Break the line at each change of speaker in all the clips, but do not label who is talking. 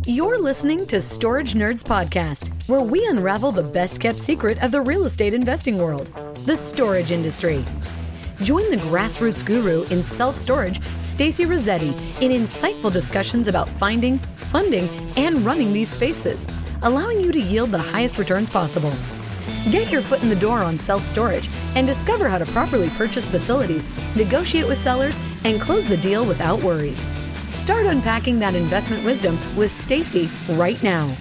You're listening to StorageNerds podcast, where we unravel the best-kept secret of the real estate investing world, the storage industry. Join the grassroots guru in self-storage, Stacy Rossetti, in insightful discussions about finding, funding, and running these spaces, allowing you to yield the highest returns possible. Get your foot in the door on self-storage and discover how to properly purchase facilities, negotiate with sellers, and close the deal without worries. Start unpacking that investment wisdom with Stacy right now.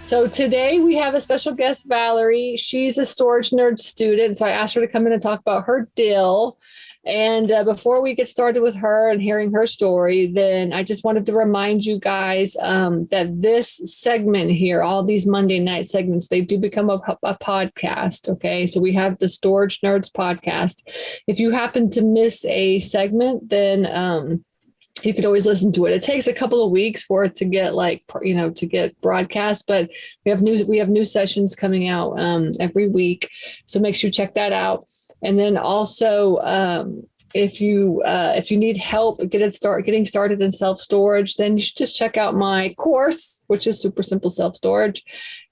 So today we have a special guest, Valorie. She's a StorageNerd student, so I asked her to come in and talk about her deal. And before we get started with her and hearing her story, then I just wanted to remind you guys that this segment here, all these Monday night segments, they do become a podcast. Okay, so we have the StorageNerds podcast. If you happen to miss a segment, then you could always listen to it. It takes a couple of weeks for it to get to get broadcast, but we have new sessions coming out every week. So make sure you check that out. And then also, if you need help getting started in self-storage, then you should just check out my course, which is Super Simple Self-Storage.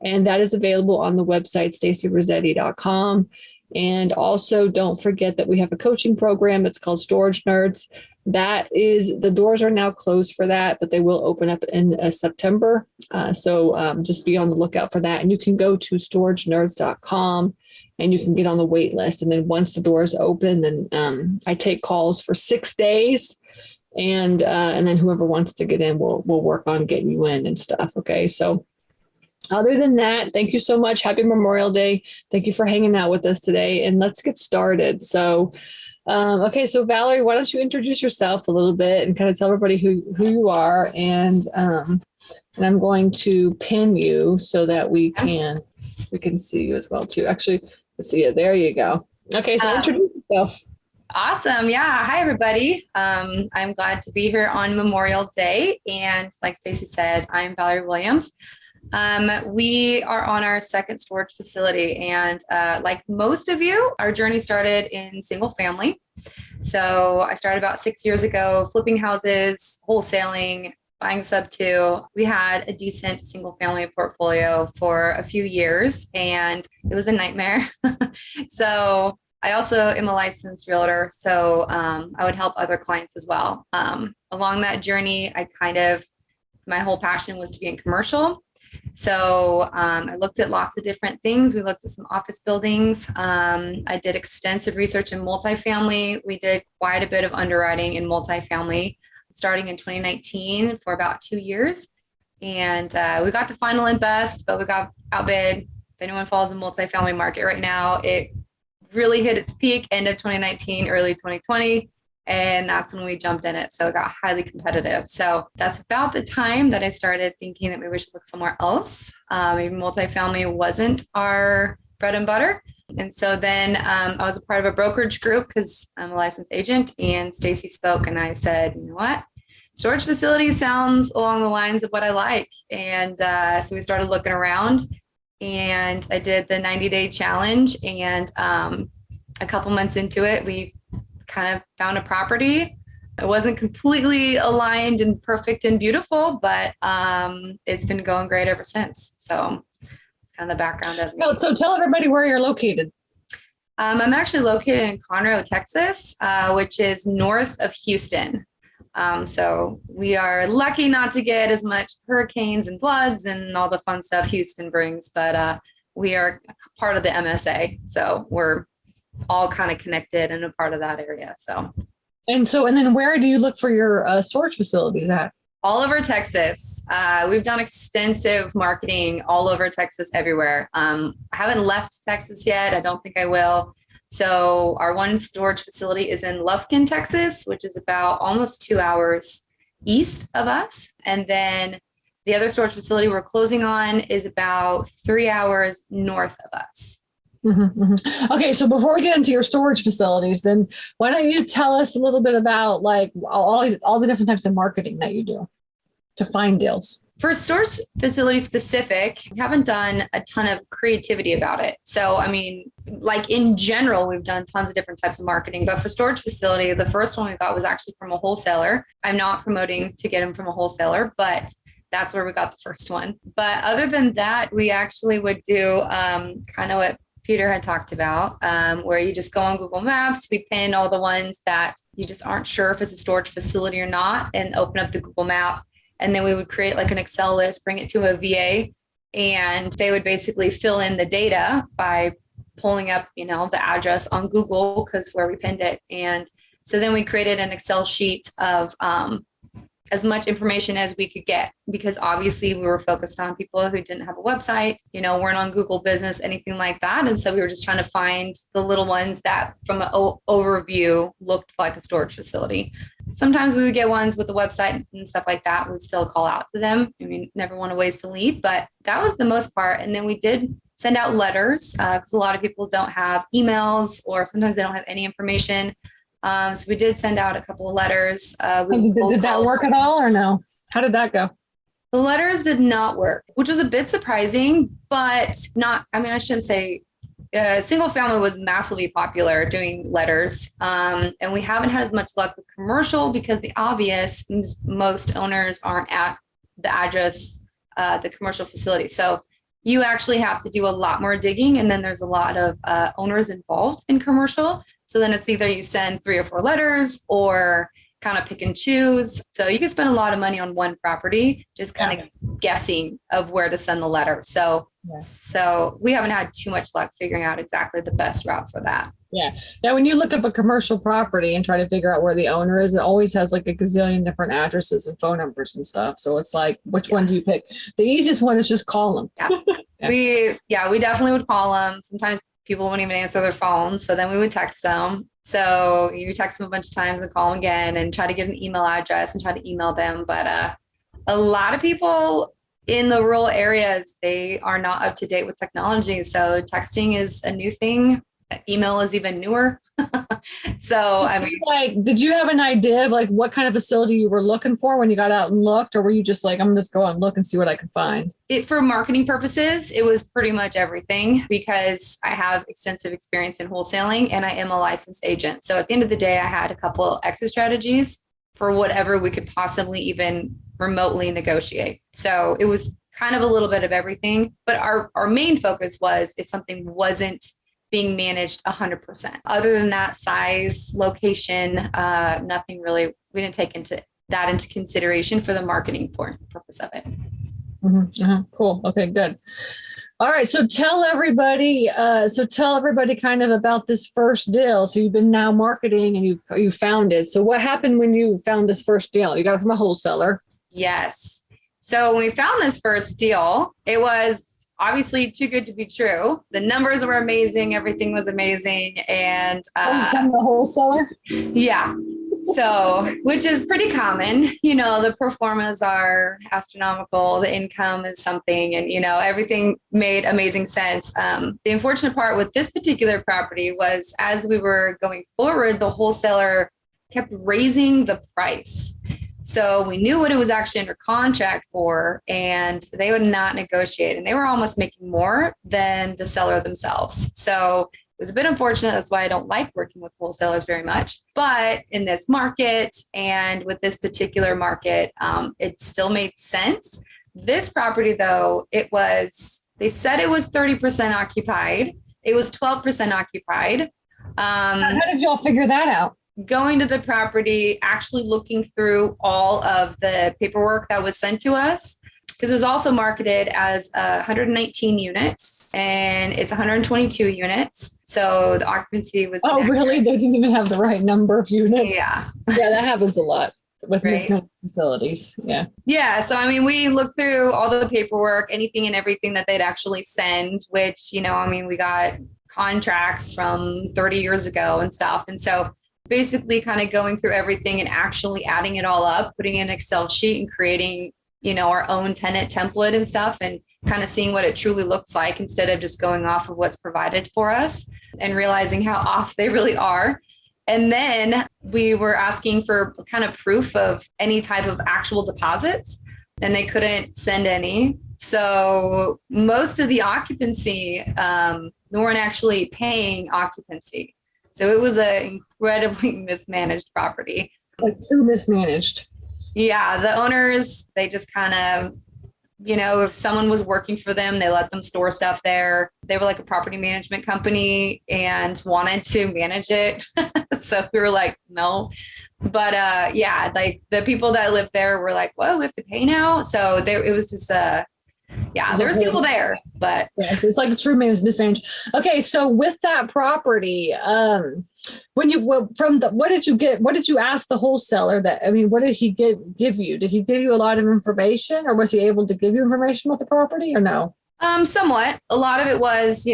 And that is available on the website, stacyrossetti.com. And also don't forget that we have a coaching program. It's called StorageNerds. The doors are now closed for that, but they will open up in September. So just be on the lookout for that. And you can go to StorageNerds.com and you can get on the wait list. And then once the doors open, then I take calls for 6 days. And then whoever wants to get in, we'll work on getting you in and stuff. Okay. So other than that, thank you so much. Happy Memorial Day. Thank you for hanging out with us today. And let's get started. So so Valorie, why don't you introduce yourself a little bit and kind of tell everybody who you are, and I'm going to pin you so that we can see you as well too. Actually, let's see it. There you go. Okay, so introduce yourself.
Awesome. Yeah. Hi, everybody. I'm glad to be here on Memorial Day. And like Stacy said, I'm Valorie Williams. We are on our second storage facility, and like most of you, our journey started in single family. So I started about 6 years ago, flipping houses, wholesaling, buying sub two. We had a decent single family portfolio for a few years, and it was a nightmare. So I also am a licensed realtor, so I would help other clients as well. Along that journey, my whole passion was to be in commercial. So I looked at lots of different things. We looked at some office buildings. I did extensive research in multifamily. We did quite a bit of underwriting in multifamily starting in 2019 for about 2 years. And we got to final and best, but we got outbid. If anyone follows the multifamily market right now, it really hit its peak end of 2019, early 2020. And that's when we jumped in it. So it got highly competitive. So that's about the time that I started thinking that maybe we should look somewhere else. Maybe multifamily wasn't our bread and butter. And so then I was a part of a brokerage group because I'm a licensed agent, and Stacy spoke and I said, you know what? Storage facility sounds along the lines of what I like. And so we started looking around, and I did the 90-day challenge. And a couple months into it, we kind of found a property. It wasn't completely aligned and perfect and beautiful, but it's been going great ever since. So it's kind of the background of it.
So tell everybody where you're located.
I'm actually located in Conroe, Texas, which is north of Houston. So we are lucky not to get as much hurricanes and floods and all the fun stuff Houston brings, but we are part of the MSA. So we're all kind of connected and a part of that area. And
then where do you look for your storage facilities at?
All over Texas. We've done extensive marketing all over Texas, everywhere. I haven't left Texas yet. I don't think I will. So our one storage facility is in Lufkin, Texas, which is about almost 2 hours east of us. And then the other storage facility we're closing on is about 3 hours north of us.
Mm-hmm, mm-hmm. Okay, so before we get into your storage facilities, then why don't you tell us a little bit about like all the different types of marketing that you do to find deals?
For storage facility specific, we haven't done a ton of creativity about it. So, I mean, like in general, we've done tons of different types of marketing, but for storage facility, the first one we got was actually from a wholesaler. I'm not promoting to get them from a wholesaler, but that's where we got the first one. But other than that, we actually would do kind of what Peter had talked about, where you just go on Google Maps, we pin all the ones that you just aren't sure if it's a storage facility or not, and open up the Google map. And then we would create like an Excel list, bring it to a VA, and they would basically fill in the data by pulling up, the address on Google, because where we pinned it. And so then we created an Excel sheet of as much information as we could get, because obviously we were focused on people who didn't have a website, weren't on Google Business, anything like that. And so we were just trying to find the little ones that from an overview looked like a storage facility. Sometimes we would get ones with the website and stuff like that. We'd still call out to them. I mean, never want to waste a lead, but that was the most part. And then we did send out letters because a lot of people don't have emails, or sometimes they don't have any information. So we did send out a couple of letters.
Did that work at all or no? How did that go?
The letters did not work, which was a bit surprising, but I shouldn't say single family was massively popular doing letters. And we haven't had as much luck with commercial because the obvious, most owners aren't at the address, the commercial facility. So you actually have to do a lot more digging. And then there's a lot of owners involved in commercial. So then it's either you send 3 or 4 letters or kind of pick and choose. So you can spend a lot of money on one property, just kind of guessing of where to send the letter. So we haven't had too much luck figuring out exactly the best route for that.
Yeah. Now, when you look up a commercial property and try to figure out where the owner is, it always has like a gazillion different addresses and phone numbers and stuff. So it's like, which one do you pick? The easiest one is just call them.
We definitely would call them. Sometimes people wouldn't even answer their phones. So then we would text them. So you text them a bunch of times and call them again and try to get an email address and try to email them. But a lot of people in the rural areas, they are not up to date with technology. So texting is a new thing. Email is even newer. So, I mean,
did you have an idea of like what kind of facility you were looking for when you got out and looked, or were you just like, I'm just go out and look and see what I can find?
For marketing purposes, it was pretty much everything, because I have extensive experience in wholesaling and I am a licensed agent. So at the end of the day, I had a couple exit strategies for whatever we could possibly even remotely negotiate. So it was kind of a little bit of everything, but our main focus was if something wasn't being managed 100%. Other than that, size, location, nothing really, we didn't take into consideration for the marketing purpose of it.
Cool. Okay, good. All right. So tell everybody kind of about this first deal. So you've been now marketing and you found it. So what happened when you found this first deal? You got it from a wholesaler.
Yes. So when we found this first deal, it was obviously too good to be true. The numbers were amazing. Everything was amazing. And
from the wholesaler?
Yeah. So, which is pretty common, the pro formas are astronomical. The income is something, and, everything made amazing sense. The unfortunate part with this particular property was as we were going forward, the wholesaler kept raising the price. So we knew what it was actually under contract for, and they would not negotiate, and they were almost making more than the seller themselves. So it was a bit unfortunate. That's why I don't like working with wholesalers very much. But in this market and with this particular market, it still made sense. This property, though, they said it was 30% occupied. It was 12% occupied.
How did y'all figure that out?
Going to the property, actually looking through all of the paperwork that was sent to us, because it was also marketed as 119 units and it's 122 units. So the occupancy was.
Oh, really? They didn't even have the right number of units?
Yeah.
Yeah, that happens a lot with mismanaged facilities. Yeah.
Yeah. So, I mean, we looked through all the paperwork, anything and everything that they'd actually send, which, we got contracts from 30 years ago and stuff. And so basically kind of going through everything and actually adding it all up, putting in an Excel sheet and creating, our own tenant template and stuff, and kind of seeing what it truly looks like instead of just going off of what's provided for us and realizing how off they really are. And then we were asking for kind of proof of any type of actual deposits. and they couldn't send any. So most of the occupancy, they weren't actually paying occupancy. So it was an incredibly mismanaged property.
Like too mismanaged.
Yeah, the owners, they just kind of, if someone was working for them, they let them store stuff there. They were like a property management company and wanted to manage it. So we were like, no. But yeah, like the people that lived there were like, whoa, we have to pay now. So it was just there was people there, but
yes, it's like a true mismanaged. Okay, so with that property, what did you ask the wholesaler what did he give you? Did he give you a lot of information, or was he able to give you information about the property, or no?
Somewhat. A lot of it was,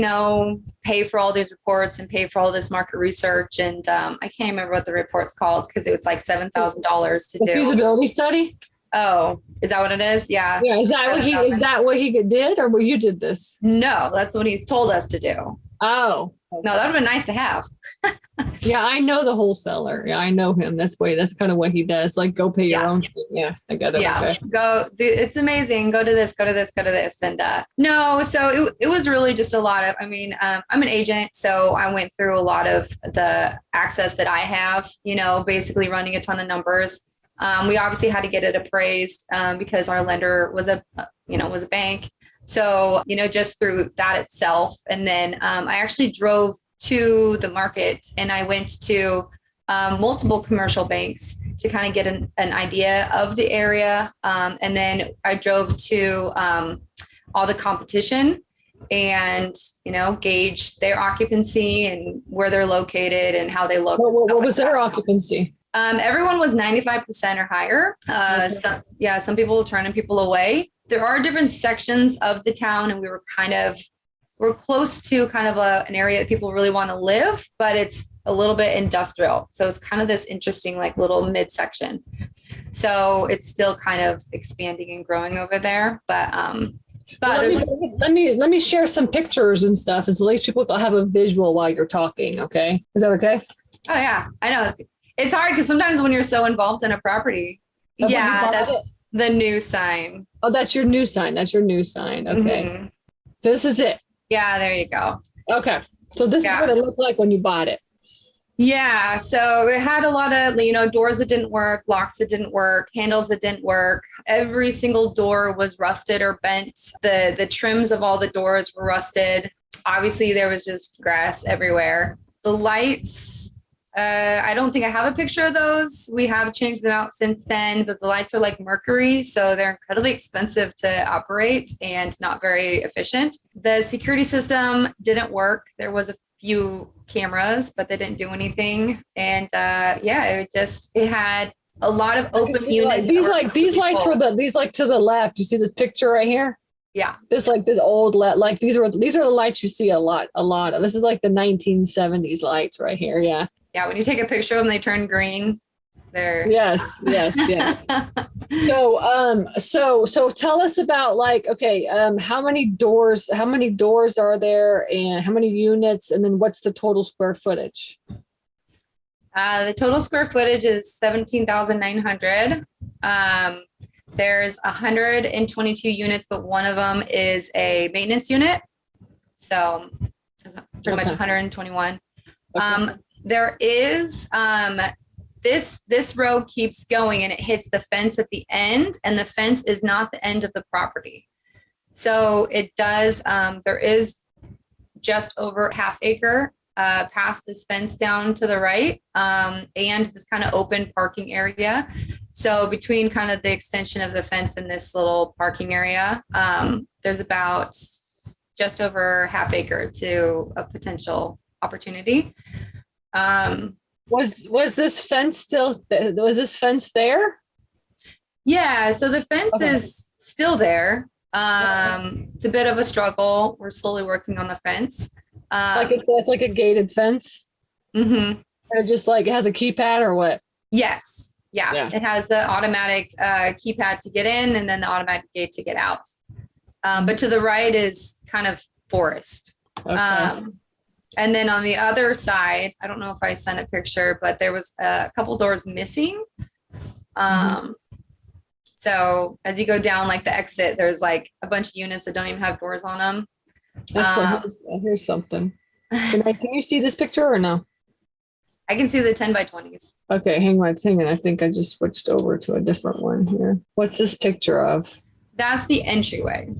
pay for all these reports and pay for all this market research. And I can't remember what the report's called because it was like $7,000 to do.
Feasibility study?
Oh, is that what it is? Yeah.
Yeah. Is that what he did, or what you did this?
No, that's what he's told us to do.
Oh.
No, that would have been nice to have.
Yeah, I know the wholesaler. Yeah, I know him. That's kind of what he does. Like, go pay your own thing. Yeah, I got it.
Yeah,
okay.
It's amazing. Go to this, go to this, go to this. And no, so it was really just a lot of, I'm an agent, so I went through a lot of the access that I have, basically running a ton of numbers. We obviously had to get it appraised because our lender was a bank. So, just through that itself. And then I actually drove to the market and I went to multiple commercial banks to kind of get an idea of the area. And then I drove to all the competition and, gauge their occupancy and where they're located and how they look.
What was their occupancy?
Everyone was 95% or higher.
Okay.
Some people were turning people away. There are different sections of the town, and we're close to kind of an area that people really want to live, but it's a little bit industrial. So it's kind of this interesting, like little midsection. So it's still kind of expanding and growing over there. But
let me share some pictures and stuff, and so at least people have a visual while you're talking. Okay, is that okay?
Oh yeah, I know. It's hard because sometimes when you're so involved in a property, that's the new sign.
Oh, that's your new sign. Okay. Mm-hmm. This is it.
Yeah, there you go.
Okay. So this is what it looked like when you bought it.
Yeah. So it had a lot of, doors that didn't work, locks that didn't work, handles that didn't work. Every single door was rusted or bent. The trims of all the doors were rusted. Obviously, there was just grass everywhere. The lights, I don't think I have a picture of those. We have changed them out since then, but the lights are like mercury, so they're incredibly expensive to operate and not very efficient. The security system didn't work. There was a few cameras, but they didn't do anything. And it had a lot of open units.
These lights to the left. You see this picture right here?
Yeah.
This old these are the lights you see a lot of. This is like the 1970s lights right here. Yeah.
Yeah, when you take a picture of them, they turn green. They're
yes. So tell us about how many doors are there, and how many units, and then what's the total square footage?
The total square footage is 17,900. There's 122 units, but one of them is a maintenance unit. So pretty much 121. Okay. There is this road keeps going and it hits the fence at the end, and the fence is not the end of the property. So it does, there is just over half acre past this fence down to the right, and this kind of open parking area. So between kind of the extension of the fence and this little parking area, there's about just over half acre to a potential opportunity.
Was this fence there?
Yeah, so the fence is still there. It's a bit of a struggle. We're slowly working on the fence.
It's like a gated fence.
Mm-hmm.
Or just like it has a keypad or what?
Yes. Yeah. It has the automatic keypad to get in, and then the automatic gate to get out. But to the right is kind of forest.
Okay.
And then on the other side, I don't know if I sent a picture, but there was a couple doors missing. So as you go down like the exit, there's like a bunch of units that don't even have doors on them.
That's here's something. Can you see this picture or no?
I can see the 10 by 20s.
Okay, hang on. I think I just switched over to a different one here. What's this picture of?
That's the entryway.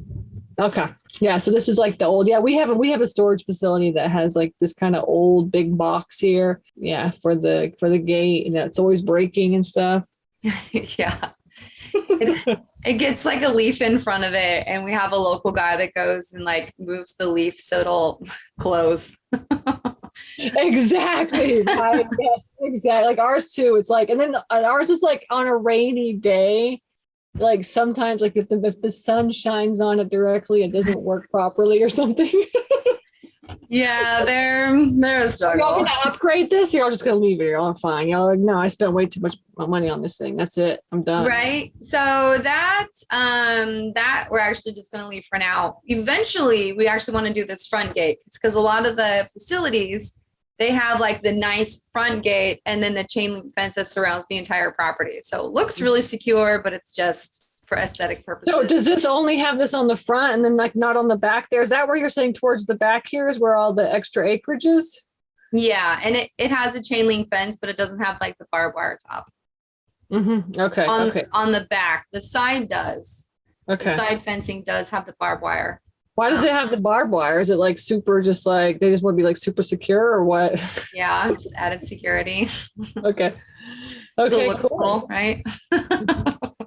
Okay. Yeah. So this is like the old, we have a storage facility that has like this kind of old big box here. Yeah. For the gate, and it's always breaking and stuff.
Yeah. It gets like a leaf in front of it, and we have a local guy that goes and like moves the leaf so it'll close.
Exactly. Yes, exactly. Like ours too. It's like, and then ours is like on a rainy day. Like sometimes, like if the sun shines on it directly, it doesn't work properly or something.
Yeah, they're a struggle.
Y'all gonna upgrade this, or y'all just gonna leave it here? Y'all fine. Y'all like, no, I spent way too much money on this thing. That's it. I'm done.
Right. So that we're actually just gonna leave for now. Eventually, we actually want to do this front gate because a lot of the facilities, they have like the nice front gate and then the chain link fence that surrounds the entire property. So it looks really secure, but it's just for aesthetic purposes.
So does this only have this on the front and then like not on the back there? Is that where you're saying towards the back here is where all the extra acreage is?
Yeah. And it has a chain link fence, but it doesn't have like the barbed wire top.
Mm-hmm. Okay.
On the back, the side does.
Okay.
The side fencing does have the barbed wire.
Why does it have the barbed wire? Is it like super, just like they just want to be like super secure or what?
Yeah, just added security.
Okay. Okay.
It looks cool, right?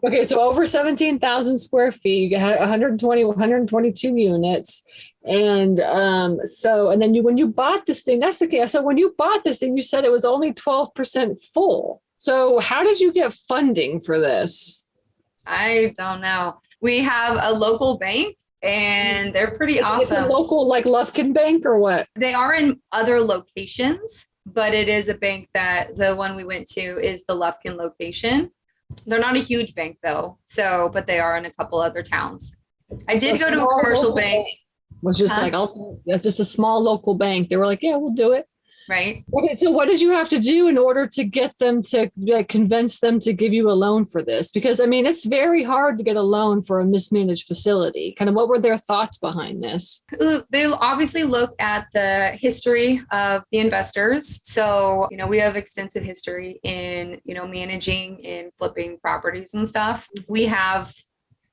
Okay, so over 17,000 square feet, you got 122 units. And and then when you bought this thing, that's the case. So when you bought this thing, you said it was only 12% full. So how did you get funding for this?
I don't know. We have a local bank and they're pretty awesome.
It's a local like Lufkin bank or what?
They are in other locations, but it is a bank that the one we went to is the Lufkin location. They're not a huge bank though. So, but they are in a couple other towns. I did go to a commercial bank.
Was just like, that's just a small local bank. They were like, yeah, we'll do it.
Right.
Okay, so what did you have to do in order to get them to convince them to give you a loan for this? Because I mean, it's very hard to get a loan for a mismanaged facility. Kind of what were their thoughts behind this?
They obviously look at the history of the investors. So, we have extensive history in, managing and flipping properties and stuff. We have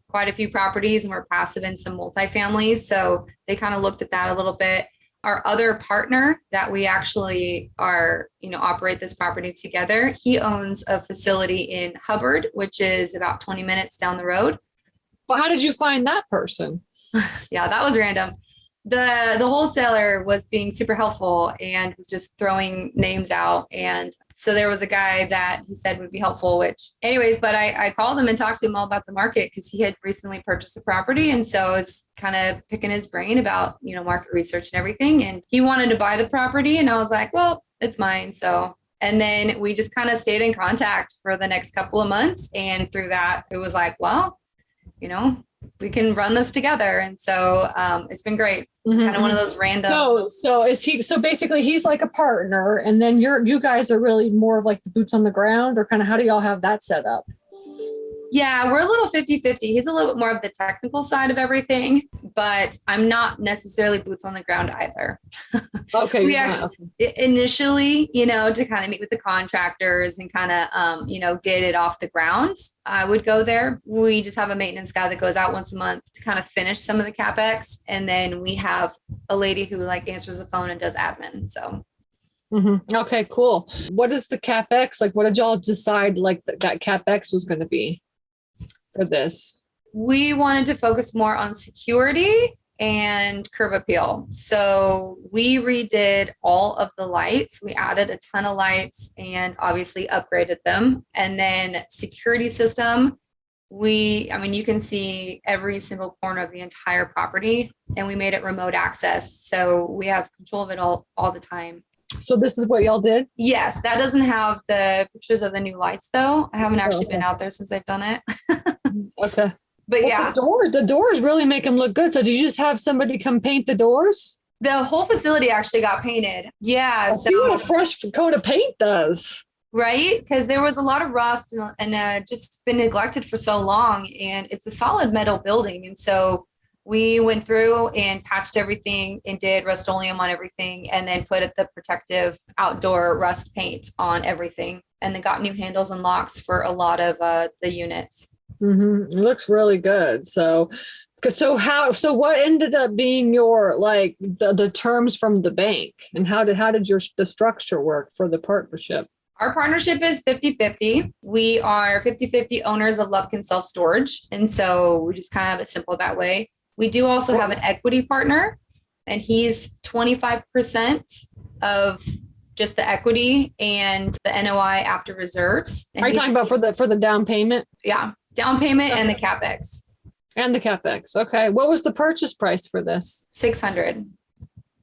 quite a few properties and we're passive in some multifamilies. So they kind of looked at that a little bit. Our other partner that we actually are, operate this property together, he owns a facility in Hubbard, which is about 20 minutes down the road.
Well, how did you find that person?
Yeah, that was random. The wholesaler was being super helpful and was just throwing names out. And so there was a guy that he said would be helpful, but I called him and talked to him all about the market because he had recently purchased the property. And so I was kind of picking his brain about, market research and everything. And he wanted to buy the property. And I was like, well, it's mine. So, and then we just kind of stayed in contact for the next couple of months. And through that, it was like, well, we can run this together. And so it's been great. It's kind of one of those random.
So basically he's like a partner and then you guys are really more of like the boots on the ground, or kind of how do y'all have that set up?
Yeah, we're a little 50-50. He's a little bit more of the technical side of everything, but I'm not necessarily boots on the ground either.
Okay.
We actually initially, to kind of meet with the contractors and kind of, get it off the ground, I would go there. We just have a maintenance guy that goes out once a month to kind of finish some of the CapEx. And then we have a lady who like answers the phone and does admin. So.
Mm-hmm. Okay, cool. What is the CapEx? Like, what did y'all decide like that CapEx was going to be for this?
We wanted to focus more on security and curb appeal. So we redid all of the lights. We added a ton of lights and obviously upgraded them. And then security system, you can see every single corner of the entire property and we made it remote access. So we have control of it all the time.
So this is what y'all did?
Yes, that doesn't have the pictures of the new lights though. I haven't actually been out there since I've done it.
Okay.
But yeah.
The doors really make them look good. So did you just have somebody come paint the doors?
The whole facility actually got painted. Yeah.
See what a fresh coat of paint does.
Right? Because there was a lot of rust and just been neglected for so long. And it's a solid metal building. And so we went through and patched everything and did Rust-Oleum on everything, and then put the protective outdoor rust paint on everything. And then got new handles and locks for a lot of the units.
Mm-hmm. It looks really good. So what ended up being your, like, the terms from the bank, and how did the structure work for the partnership?
Our partnership is 50-50. We are 50-50 owners of Lufkin Self-Storage. And so we just kind of have it simple that way. We do also have an equity partner, and he's 25% of just the equity and the NOI after reserves. And
are you talking about for the down payment?
Yeah, down payment and the CapEx.
And the CapEx. Okay. What was the purchase price for this?
600.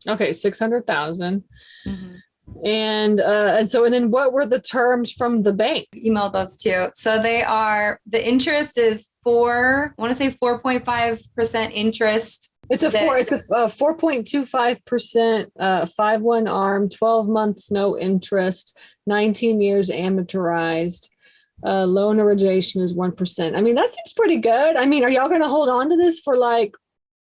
Okay, 600,000.
Mm-hmm.
And then what were the terms from the bank?
Emailed those too. So the interest is 4.5% interest.
It's a 4.25%, 5/1 ARM, 12 months, no interest, 19 years amortized. Loan origination is 1%. I mean, that seems pretty good. I mean, are y'all going to hold on to this for, like,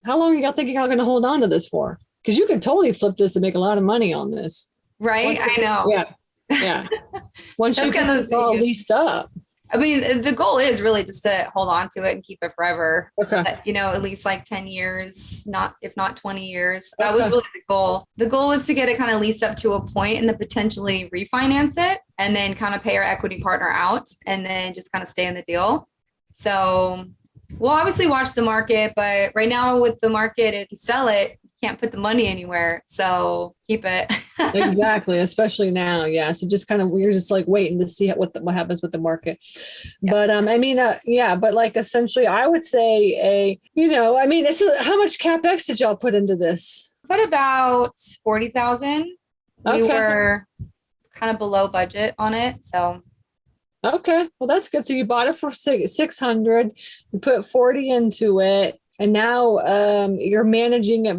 how long are y'all thinking y'all going to hold on to this for? Because you could totally flip this and make a lot of money on this.
Right. I know.
Yeah. Once you get this all leased up.
I mean, the goal is really just to hold on to it and keep it forever.
Okay.
At least like 10 years, if not 20 years. That was really the goal. The goal was to get it kind of leased up to a point and then potentially refinance it, and then kind of pay our equity partner out, and then just kind of stay in the deal. So we'll obviously watch the market, but right now with the market, if you sell it, can't put the money anywhere. So keep it.
Exactly. Especially now. Yeah. So just kind of, we're just like waiting to see what happens with the market. Yep. But but like essentially I would say how much CapEx did y'all put into this?
Put about 40,000. We were kind of below budget on it. So.
Okay. Well, that's good. So you bought it for 600, you put 40 into it. And now you're managing it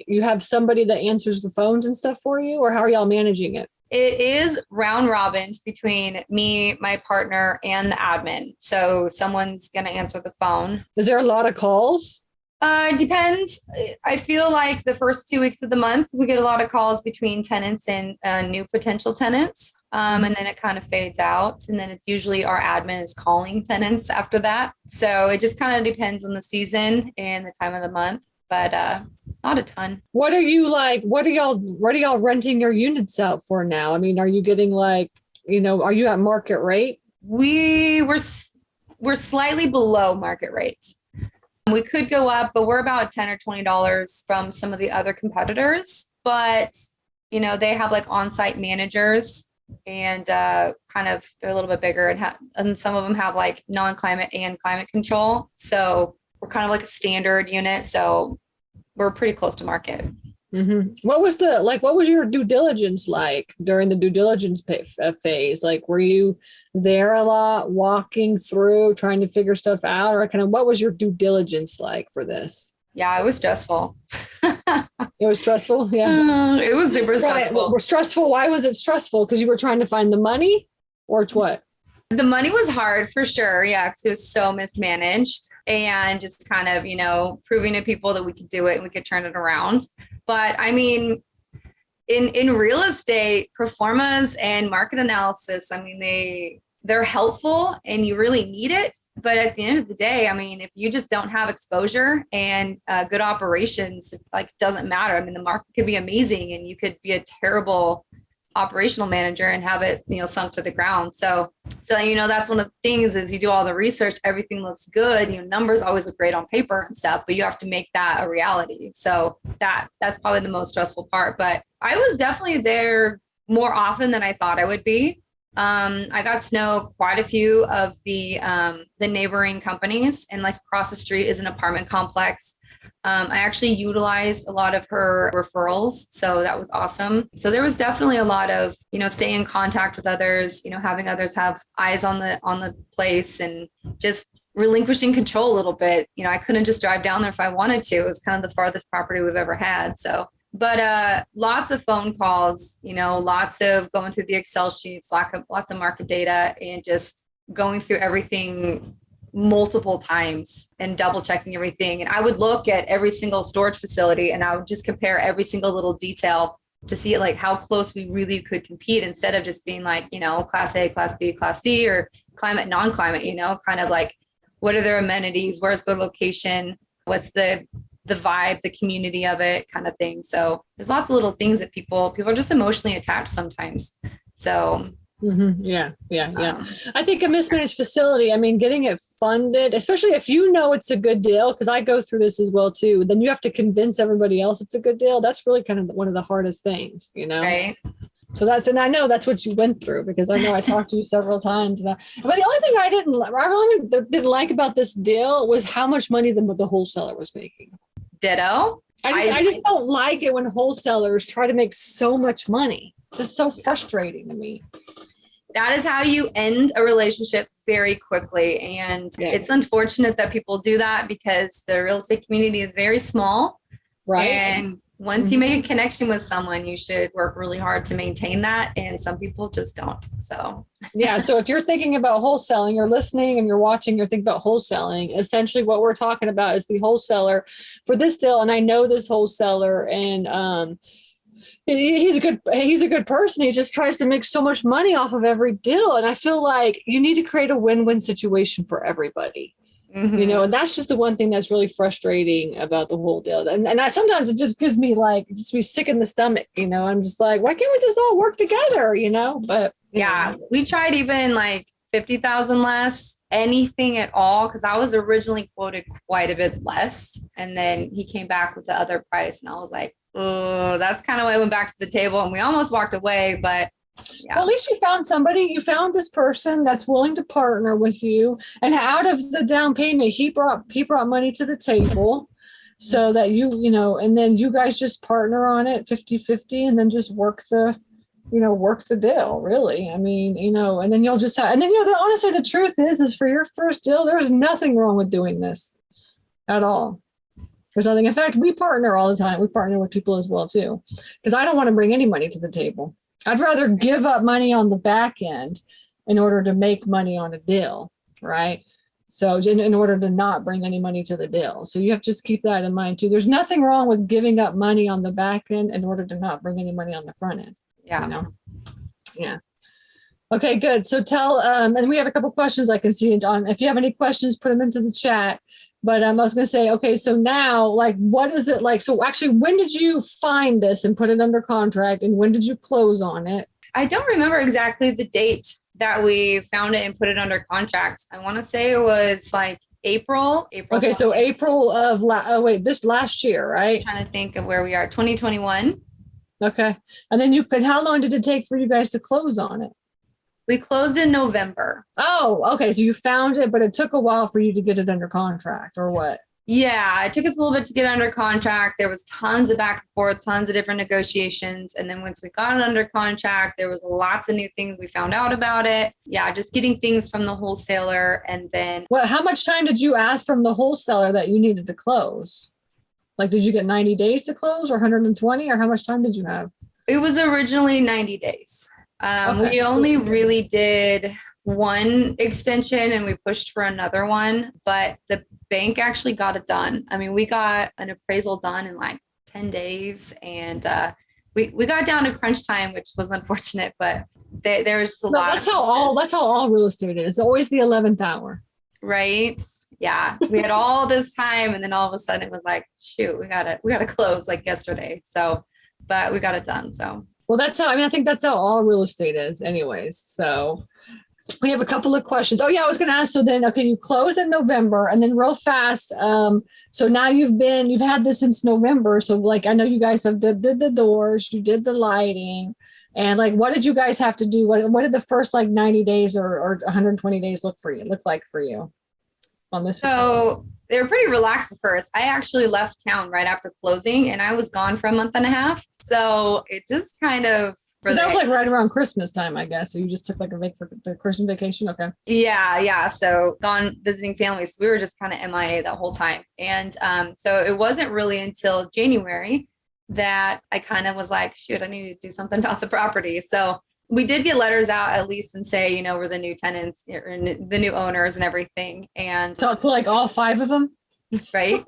you have somebody that answers the phones and stuff for you, or how are y'all managing it?
It is round robins between me, my partner, and the admin. So someone's going to answer the phone.
Is there a lot of calls?
Depends. I feel like the first 2 weeks of the month, we get a lot of calls between tenants and new potential tenants. And then it kind of fades out. And then it's usually our admin is calling tenants after that. So it just kind of depends on the season and the time of the month, but not a ton.
What are y'all renting your units out for now? I mean, are you getting are you at market rate?
We're slightly below market rates. We could go up, but we're about $10 or $20 from some of the other competitors. But, they have like on-site managers, and they're a little bit bigger, and some of them have like non-climate and climate control. So we're kind of like a standard unit. So we're pretty close to market.
Mm-hmm. What was your due diligence like during the due diligence phase? Like, were you there a lot, walking through, trying to figure stuff out, or what was your due diligence like for this?
Yeah, it was stressful.
It was stressful. Yeah,
it was super stressful.
Stressful. Why was it stressful? Because you were trying to find the money, or it's what?
The money was hard for sure. Yeah, because it was so mismanaged, and just kind of, proving to people that we could do it and we could turn it around. But I mean, in real estate, pro formas and market analysis, I mean, they're helpful and you really need it. But at the end of the day, I mean, if you just don't have exposure and good operations, it doesn't matter. I mean, the market could be amazing and you could be a terrible operational manager and have it, sunk to the ground. So, that's one of the things is you do all the research, everything looks good, numbers always look great on paper and stuff, but you have to make that a reality. So that's probably the most stressful part, but I was definitely there more often than I thought I would be. I got to know quite a few of the neighboring companies, and like across the street is an apartment complex. I actually utilized a lot of her referrals. So that was awesome. So there was definitely a lot of, staying in contact with others, having others have eyes on the place and just relinquishing control a little bit. I couldn't just drive down there if I wanted to. It was kind of the farthest property we've ever had. So But lots of phone calls, lots of going through the Excel sheets, lots of market data, and just going through everything multiple times and double checking everything. And I would look at every single storage facility and I would just compare every single little detail to see like how close we really could compete, instead of just being like, class A, class B, class C, or climate, non-climate, kind of like, what are their amenities? Where's their location? What's the vibe, the community of it, kind of thing. So there's lots of little things that people are just emotionally attached sometimes. So
Yeah. I think a mismanaged facility, I mean, getting it funded, especially if it's a good deal, because I go through this as well too, then you have to convince everybody else it's a good deal. That's really kind of one of the hardest things,
Right.
So and I know that's what you went through, because I know I talked to you several times. But the only thing I didn't like about this deal was how much money the wholesaler was making.
Ditto.
I just don't like it when wholesalers try to make so much money. Just so frustrating to me.
That is how you end a relationship very quickly. And It's unfortunate that people do that, because the real estate community is very small.
Right.
And once you make a connection with someone, you should work really hard to maintain that. And some people just don't. So
So if you're thinking about wholesaling, you're listening and you're watching, you're thinking about wholesaling, essentially what we're talking about is the wholesaler for this deal. And I know this wholesaler, and he's a good person. He just tries to make so much money off of every deal. And I feel like you need to create a win-win situation for everybody. And that's just the one thing that's really frustrating about the whole deal. And I sometimes it just gives me just be sick in the stomach, I'm just like, why can't we just all work together, But
we tried even like 50,000 less, anything at all, because I was originally quoted quite a bit less. And then he came back with the other price, and I was like, oh, that's kind of why I went back to the table, and we almost walked away. But
well, at least you found this person that's willing to partner with you. And out of the down payment, he brought money to the table, so that and then you guys just partner on it 50-50, and then just work the deal, really. I mean, and then you'll just have, and then, honestly, the truth is for your first deal, there's nothing wrong with doing this at all. There's nothing. In fact, we partner all the time. We partner with people as well too, because I don't want to bring any money to the table. I'd rather give up money on the back end in order to make money on a deal, right? So in order to not bring any money to the deal. So you have to just keep that in mind too. There's nothing wrong with giving up money on the back end in order to not bring any money on the front end.
Yeah.
Yeah. Okay, good. So tell, and we have a couple questions I can see. And if you have any questions, put them into the chat. But I was going to say, okay, so now, what is it like? So actually, when did you find this and put it under contract, and when did you close on it?
I don't remember exactly the date that we found it and put it under contract. I want to say it was like April.
Okay, so April of this last year, right?
I'm trying to think of where we are, 2021.
Okay, and then how long did it take for you guys to close on it?
We closed in November.
Oh, okay. So you found it, but it took a while for you to get it under contract, or what?
Yeah, it took us a little bit to get under contract. There was tons of back and forth, tons of different negotiations. And then once we got it under contract, there was lots of new things we found out about it. Yeah, just getting things from the wholesaler. And then
how much time did you ask from the wholesaler that you needed to close? Did you get 90 days to close, or 120, or how much time did you have?
It was originally 90 days. We only really did one extension, and we pushed for another one, but the bank actually got it done. I mean, we got an appraisal done in like 10 days, and we got down to crunch time, which was unfortunate, but there's just a lot.
That's how all real estate is. It's always the 11th hour.
Right. Yeah. We had all this time, and then all of a sudden it was like, shoot, we gotta close like yesterday. So, but we got it done. So.
Well, I think that's how all real estate is anyways. So we have a couple of questions. Oh yeah, I was going to ask, so then, okay, you closed in November, and then real fast. So now you've had this since November. So I know you guys have did the doors, you did the lighting, and what did you guys have to do? What did the first 90 days or 120 days look like for you on this?
So they were pretty relaxed at first. I actually left town right after closing, and I was gone for a month and a half. So it just kind of.
That was right around Christmas time, I guess. So you just took a the Christmas vacation. Okay.
Yeah. So gone visiting families. We were just kind of MIA that whole time. And so it wasn't really until January that I kind of was like, shoot, I need to do something about the property. So we did get letters out at least and say, we're the new tenants or the new owners and everything. And
Talk to like all 5 of them.
Right.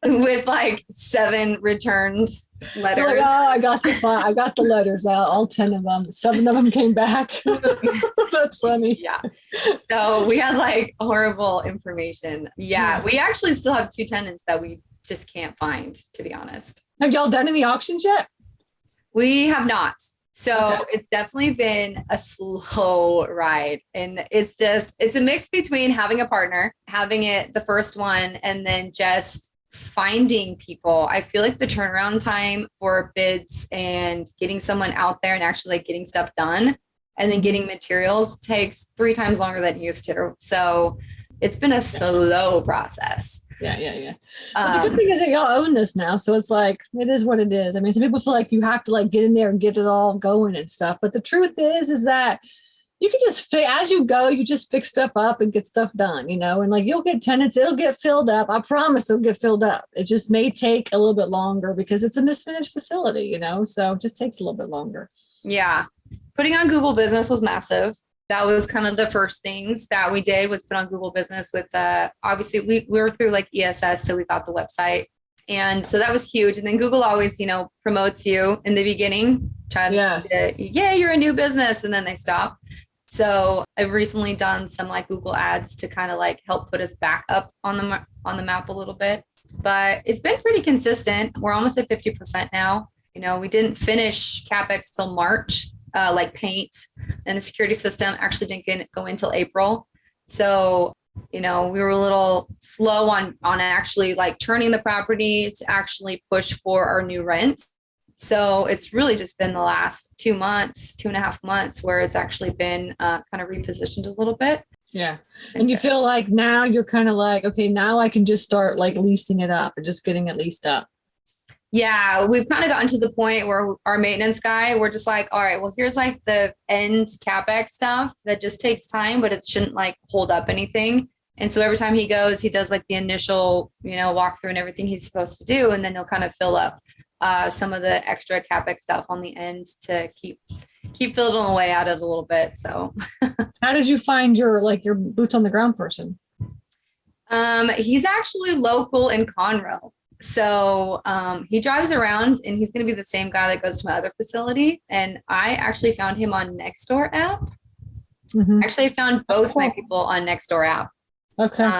With like 7 returned letters.
Like, oh, I got the letters out, all 10 of them. 7 of them came back. That's funny.
Yeah. So we had like horrible information. Yeah. We actually still have 2 tenants that we just can't find, to be honest.
Have y'all done any auctions yet?
We have not. So It's definitely been a slow ride. And it's a mix between having a partner, having it the first one, and then just finding people. I feel like the turnaround time for bids and getting someone out there and actually like getting stuff done and then getting materials takes 3 times longer than it used to. So it's been a slow process.
Yeah. But the good thing is that y'all own this now. So it's like, it is what it is. I mean, some people feel like you have to like get in there and get it all going and stuff. But the truth is that you can just, as you go, you just fix stuff up and get stuff done, and like you'll get tenants, it'll get filled up. I promise it'll get filled up. It just may take a little bit longer because it's a mismanaged facility, so it just takes a little bit longer.
Yeah. Putting on Google Business was massive. That was kind of the first things that we did was put on Google Business with, obviously we were through like ESS. So we got the website. And so that was huge. And then Google always, promotes you in the beginning, yeah, you're a new business. And then they stop. So I've recently done some like Google ads to kind of like help put us back up on the map a little bit, but it's been pretty consistent. We're almost at 50% now. We didn't finish CapEx till March. Like paint and the security system actually didn't go until April. So, we were a little slow on actually like turning the property to actually push for our new rent. So it's really just been the last 2.5 months where it's actually been kind of repositioned a little bit.
Yeah. And you feel like now you're kind of like, okay, now I can just start like leasing it up and just getting it leased up.
Yeah, we've kind of gotten to the point where our maintenance guy, we're just like, all right, well, here's like the end CapEx stuff that just takes time, but it shouldn't like hold up anything. And so every time he goes, he does like the initial, walkthrough and everything he's supposed to do. And then he'll kind of fill up some of the extra CapEx stuff on the end to keep filling away at it a little bit. So
how did you find your boots on the ground person?
He's actually local in Conroe. So he drives around and he's going to be the same guy that goes to my other facility. And I actually found him on Nextdoor app.
Mm-hmm.
Actually, I found both my people on Nextdoor app.
Okay.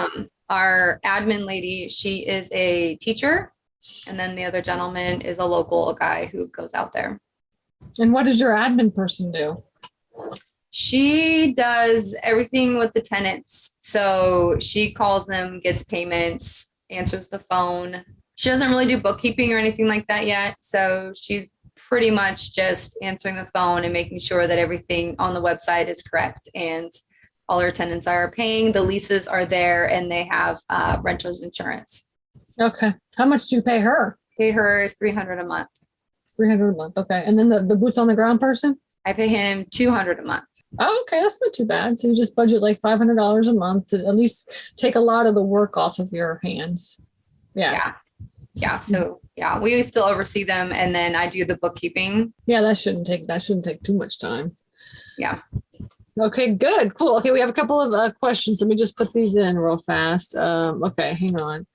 Our admin lady, she is a teacher. And then the other gentleman is a local guy who goes out there.
And what does your admin person do?
She does everything with the tenants. So she calls them, gets payments, answers the phone. She doesn't really do bookkeeping or anything like that yet. So she's pretty much just answering the phone and making sure that everything on the website is correct and all her tenants are paying, the leases are there, and they have renters insurance.
Okay. How much do you pay her?
Pay her $300 a month.
$300 a month. Okay. And then the boots on the ground person?
I pay him $200 a month.
Oh, okay. That's not too bad. So you just budget like $500 a month to at least take a lot of the work off of your hands. Yeah. So we still oversee them. And then I do the bookkeeping. Yeah. That shouldn't take too much time.
Yeah.
Okay, good. Cool. Okay. We have a couple of questions. Let me just put these in real fast. Okay. Hang on.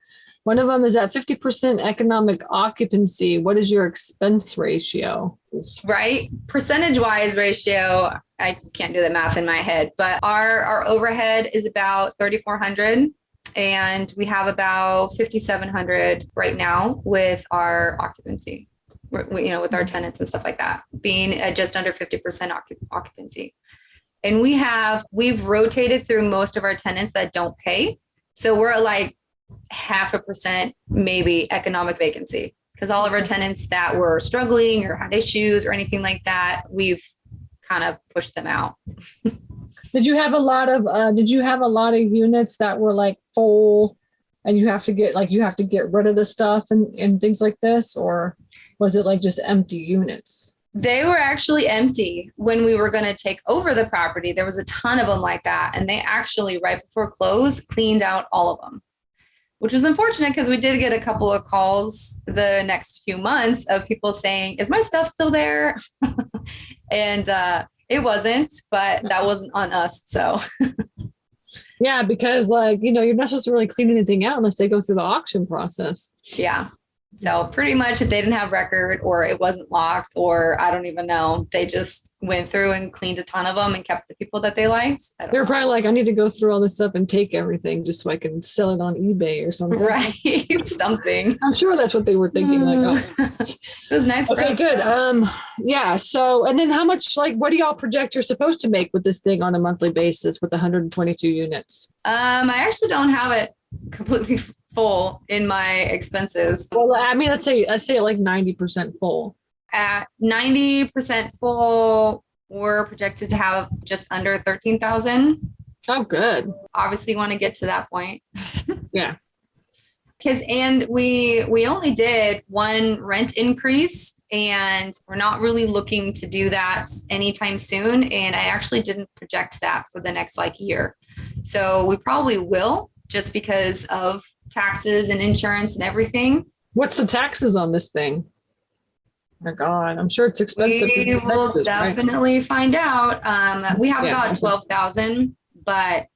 One of them is at 50% economic occupancy. What is your expense ratio?
Right. Percentage wise ratio. I can't do the math in my head, but our overhead is about 3,400 and we have about 5,700 right now with our occupancy, with our tenants and stuff like that, being at just under 50% occupancy. And we've rotated through most of our tenants that don't pay. So we're at like 0.5% maybe economic vacancy, because all of our tenants that were struggling or had issues or anything like that, we've kind of pushed them out.
Did you have a lot of units that were like full and you have to get rid of the stuff and things like this, or was it like just empty units?
They were actually empty when we were going to take over the property. There was a ton of them like that. And they actually, right before close, cleaned out all of them. which was unfortunate because we did get a couple of calls the next few months of people saying, is my stuff still there? And it wasn't, but that wasn't on us. So
yeah, because like, you're not supposed to really clean anything out unless they go through the auction process.
yeah. So pretty much if they didn't have record or it wasn't locked or I don't even know, they just went through and cleaned a ton of them and kept the people that they liked.
They're probably like, I need to go through all this stuff and take everything just so I can sell it on eBay or something.
Right. Something.
I'm sure that's what they were thinking. Like, oh.
It was nice.
Okay, good. Yeah. So, and then how much, like, what do y'all project you're supposed to make with this thing on a monthly basis with 122 units?
I actually don't have it completely full in my expenses.
Well, I mean, let's say like 90% full.
At 90% full, we're projected to have just under 13,000.
Oh, good.
Obviously want to get to that point.
Yeah.
And we only did one rent increase and we're not really looking to do that anytime soon. And I actually didn't project that for the next year. So we probably will, just because of taxes and insurance and everything.
What's the taxes on this thing? Oh my God, I'm sure it's expensive.
We will
Texas,
definitely find out. We have
Yeah.
about 12,000, but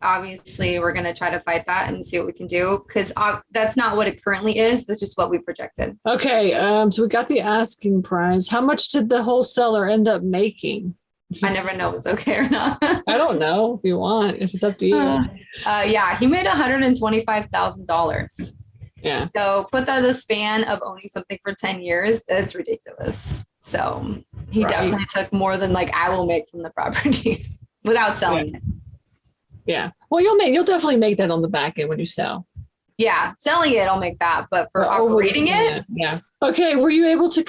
obviously we're going to try to fight that and see what we can do because that's not what it currently is. That's just what we projected.
Okay. So we got the asking price. How much did the wholesaler end up making?
I never know if it's okay or not.
I don't know if you want, if it's up to you.
Yeah, he made $125,000.
Yeah.
So put that in the span of owning something for 10 years. That's ridiculous. So he definitely took more than I will make from the property without selling it.
Yeah. Well, you'll definitely make that on the back end when you sell.
Yeah, selling it, I'll make that. But for operating it,
yeah. Okay. Were you able to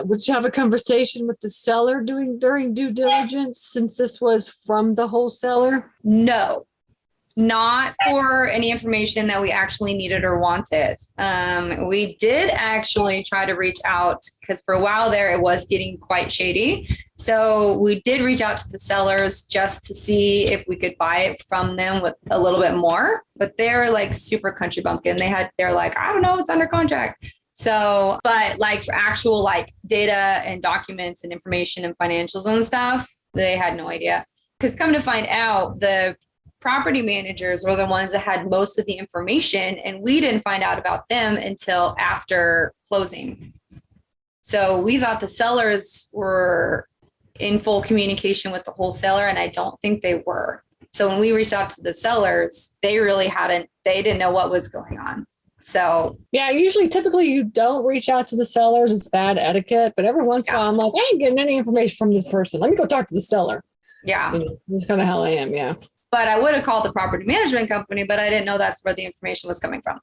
would you have a conversation with the seller during due diligence since this was from the wholesaler?
no, not for any information that we actually needed or wanted. We did actually try to reach out because for a while there, it was getting quite shady. So we did reach out to the sellers just to see if we could buy it from them with a little bit more, but they're super country bumpkin. They're like, I don't know, it's under contract. So, but for actual data and documents and information and financials and stuff, they had no idea. Because come to find out, the property managers were the ones that had most of the information, and we didn't find out about them until after closing. So we thought the sellers were in full communication with the wholesaler, and I don't think they were. So when we reached out to the sellers, they didn't know what was going on. So
yeah, typically you don't reach out to the sellers. It's bad etiquette, but every once in a while I'm like, I ain't getting any information from this person. Let me go talk to the seller.
Yeah.
This is kind of how I am. Yeah.
But I would have called the property management company, but I didn't know that's where the information was coming from.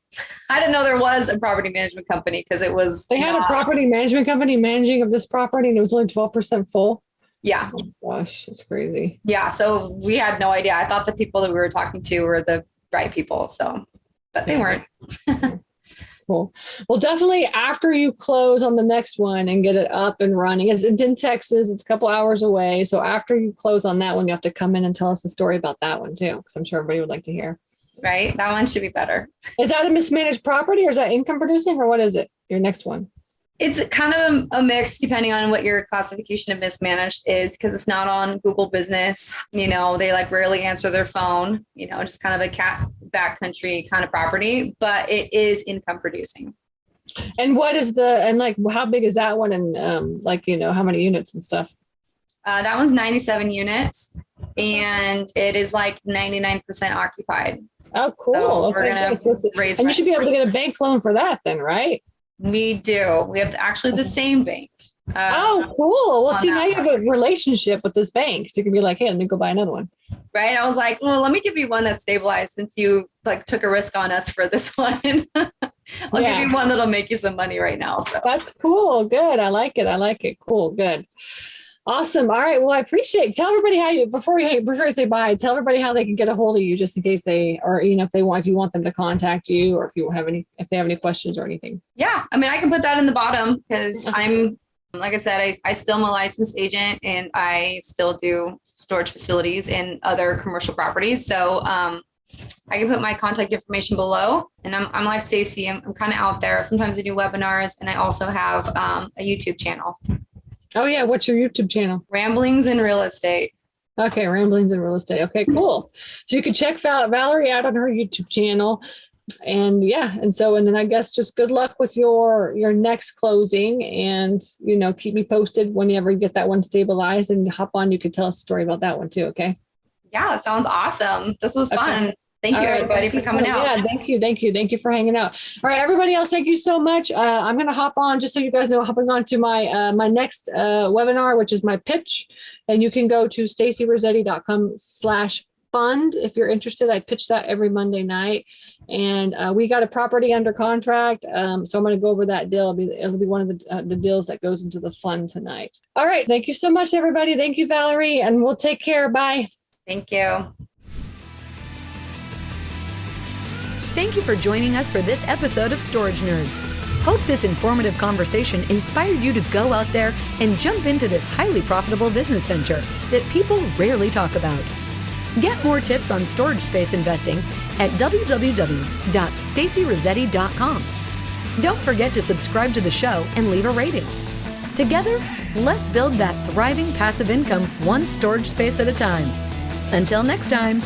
I didn't know there was a property management company because it was.
They had a property management company managing of this property and it was only 12% full.
Yeah.
Oh gosh, it's crazy.
Yeah. So we had no idea. I thought the people that we were talking to were the right people. So, but they weren't.
Cool. Well, definitely after you close on the next one and get it up and running, it's in Texas, it's a couple hours away. So after you close on that one, you have to come in and tell us a story about that one too, because I'm sure everybody would like to hear.
Right. That one should be better.
Is that a mismanaged property or is that income producing or what is it? Your next one?
It's kind of a mix depending on what your classification of mismanaged is, because it's not on Google Business. They rarely answer their phone, just kind of a cat backcountry kind of property, but it is income producing.
And what is how big is that one? And how many units and stuff?
That one's 97 units and it is 99% occupied.
Oh, cool.
So
okay,
we're going to raise.
And you should be able to get a bank loan for that then, right?
We do. We have actually the same bank.
Oh, cool. Well, see, now you have a relationship with this bank. So you can be like, hey, let me go buy another one.
Right. I was like, well, let me give you one that's stabilized since you took a risk on us for this one. I'll give you one that'll make you some money right now. So
that's cool. Good. I like it. Cool. Good. Awesome. All right. Well, I appreciate it. Tell everybody how you, before you say bye, tell everybody how they can get a hold of you just in case they, or, if you want them to contact you or if they have any questions or anything.
Yeah. I mean, I can put that in the bottom because I'm, like I said, I still am a licensed agent and I still do storage facilities and other commercial properties. So I can put my contact information below. And I'm like Stacy, I'm kind of out there. Sometimes I do webinars, and I also have a YouTube channel.
Oh yeah, what's your YouTube channel?
Ramblings in Real Estate.
Okay, Ramblings in Real Estate. Okay, cool. So you can check Valorie out on her YouTube channel. And yeah, and then I guess just good luck with your next closing, and keep me posted whenever you get that one stabilized, and hop on. You could tell us a story about that one too. Okay.
Yeah, sounds awesome. This was fun.
Okay.
Thank you, everybody, for coming out.
Yeah, thank you for hanging out. All right, everybody else, thank you so much. I'm going to hop on, just so you guys know, hopping on to my next webinar, which is my pitch. And you can go to stacyrossetti.com/fund if you're interested. I pitch that every Monday night. And we got a property under contract. So I'm going to go over that deal. It'll be one of the deals that goes into the fund tonight. All right. Thank you so much, everybody. Thank you, Valorie. And we'll take care. Bye.
Thank you.
Thank you for joining us for this episode of Storage Nerds. Hope this informative conversation inspired you to go out there and jump into this highly profitable business venture that people rarely talk about. Get more tips on storage space investing at www.stacyrossetti.com. Don't forget to subscribe to the show and leave a rating. Together, let's build that thriving passive income one storage space at a time. Until next time.